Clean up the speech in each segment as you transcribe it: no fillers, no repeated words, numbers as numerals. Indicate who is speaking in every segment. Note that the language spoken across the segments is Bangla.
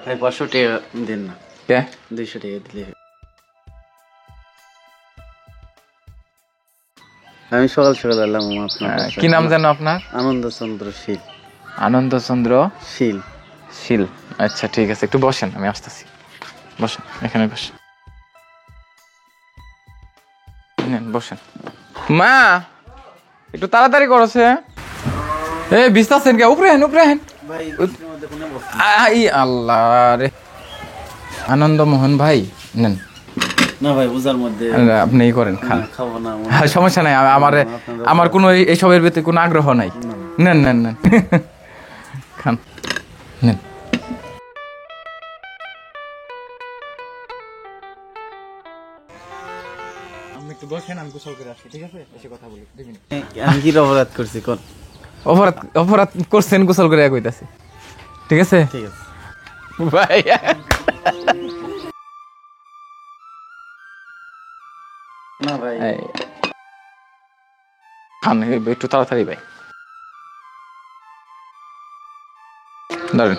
Speaker 1: ভাই 500 টাকা দেন না।
Speaker 2: কে
Speaker 1: 200 টাকা দিলে। আমি সকাল সকাল এলাম আপনার।
Speaker 2: কি নাম জানো আপনার?
Speaker 1: আনন্দচন্দ্র শীল।
Speaker 2: আনন্দচন্দ্র
Speaker 1: শীল।
Speaker 2: শীল। আচ্ছা ঠিক আছে, একটু বসেন, আমি আসতেছি। বসেন, এখানে বসেন। বসেন। মা একটু তাড়াতাড়ি করছে। বিস্তাছেন কে? উপরে হেন, উপরে হেন। আল্লাহ রে। আনন্দমোহন ভাই নেন।
Speaker 1: না ভাই বুঝার মধ্যে
Speaker 2: আপনি ই করেন, খান।
Speaker 1: খাবো না।
Speaker 2: সমস্যা নাই, আমার কোনো এইসবের ভিতরে কোনো আগ্রহ নাই। নেন নেন নেন, খান, নেন। আপনি একটু বসেন, আমি গোসল করে আসি, ঠিক আছে? এসে কথা বলি।
Speaker 1: আমি কি অপরাধ করছি কোন?
Speaker 2: অপরাধ করছেন, গোসল করে কইতাছি, ঠিক আছে?
Speaker 1: ঠিক আছে
Speaker 2: ভাই।
Speaker 1: না ভাই
Speaker 2: খান একটু তাড়াতাড়ি ভাই। ধরেন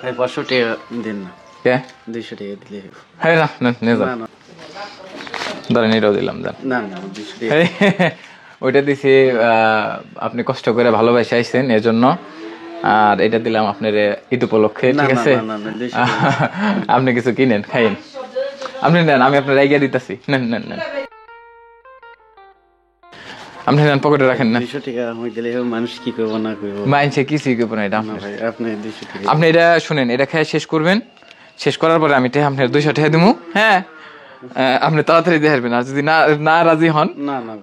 Speaker 1: ভাই 500 টাকা দেন না।
Speaker 2: কে
Speaker 1: 200 টাকা দিলে।
Speaker 2: হ্যাঁ না নিয়ে যান।
Speaker 1: না
Speaker 2: ধরেন এটাও দিলাম, যান।
Speaker 1: না না 200 টাকা।
Speaker 2: ওইটা দিছি, আপনি কষ্ট করে ভালোবাসে আইছেন এজন্য। আর এটা দিলাম আপনার ঈদ উপলক্ষে, ঠিক আছে? আপনি কিছু কিনেন, খাইন। আপনি নেন, আমি আপনার এগিয়ে দিতেছি। নেন নেন নেন, আপনি নেন, পকেটে রাখেন না।
Speaker 1: 200 টাকা আমি দিলে মানুষ কি করবো না করবো?
Speaker 2: মাইনছে কিছু করবো না এটা।
Speaker 1: ভাই আপনি 200 টাকা।
Speaker 2: আপনি এটা শুনেন, এটা খেয়ে শেষ করবেন। শেষ করার পরে আমি আপনার 200 টাকা দিব। হ্যাঁ, আপনি তাড়াতাড়ি দিয়ে হারবেন। আর যদি না রাজি হন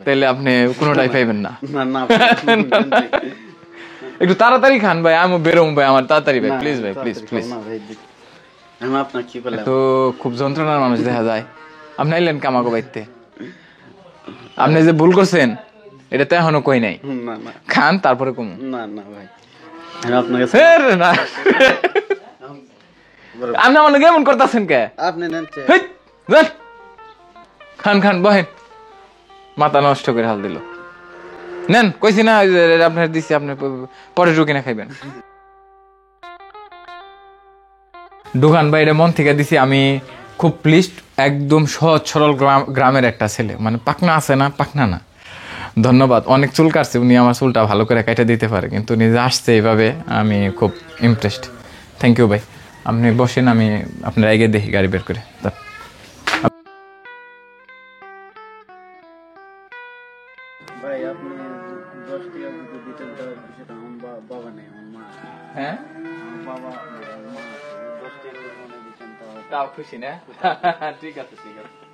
Speaker 2: তাহলে আপনি কোনোটাই পাইবেন না। একটু তাড়াতাড়ি খান ভাই, আমি বেরোম ভাই, আমার তাড়াতাড়ি ভাই, প্লিজ ভাই, প্লিজ প্লিজ। তো খুব যন্ত্রণার মানুষ দেখা যায়। আপনি আইলেন কামাগো বাইতে, আপনি যে ভুল করছেন এটা তো এখনো কই নাই। খান তারপরে কম।
Speaker 1: না না ভাই আপনার কাছে
Speaker 2: না, আপনি আমাকে কেমন করতেছেন কে?
Speaker 1: আপনি নেন।
Speaker 2: খান খান, বহেন। মাথা নষ্ট করে হাল দিল। নেন, কইছি না আপনার দিচ্ছি, আপনি পরে ঢুকে না খাইবেন। দোকান ভাই, এটা মন থেকে দিছি। আমি খুব প্লিজড, একদম সহজ সরল গ্রামের একটা ছেলে, মানে পাকনা আছে না, পাকনা না। ধন্যবাদ। অনেক চুল কাটছে উনি, আমার চুলটা ভালো করে কেটে দিতে পারে, কিন্তু নিজে আসছে এইভাবে, আমি খুব ইমপ্রেসড। থ্যাংক ইউ ভাই। আপনি বসেন, আমি আপনার আগে দেখি গাড়ি বের করে।
Speaker 1: ভাই আপনি 10 টাকা যদি দিতেন তাহলে বিষয়টা আমার বাবা নেই, আমার মা।
Speaker 2: হ্যাঁ,
Speaker 1: বাবা মা 10 টাকা দিতেন
Speaker 2: তাও খুশি না? ঠিক আছে ঠিক আছে।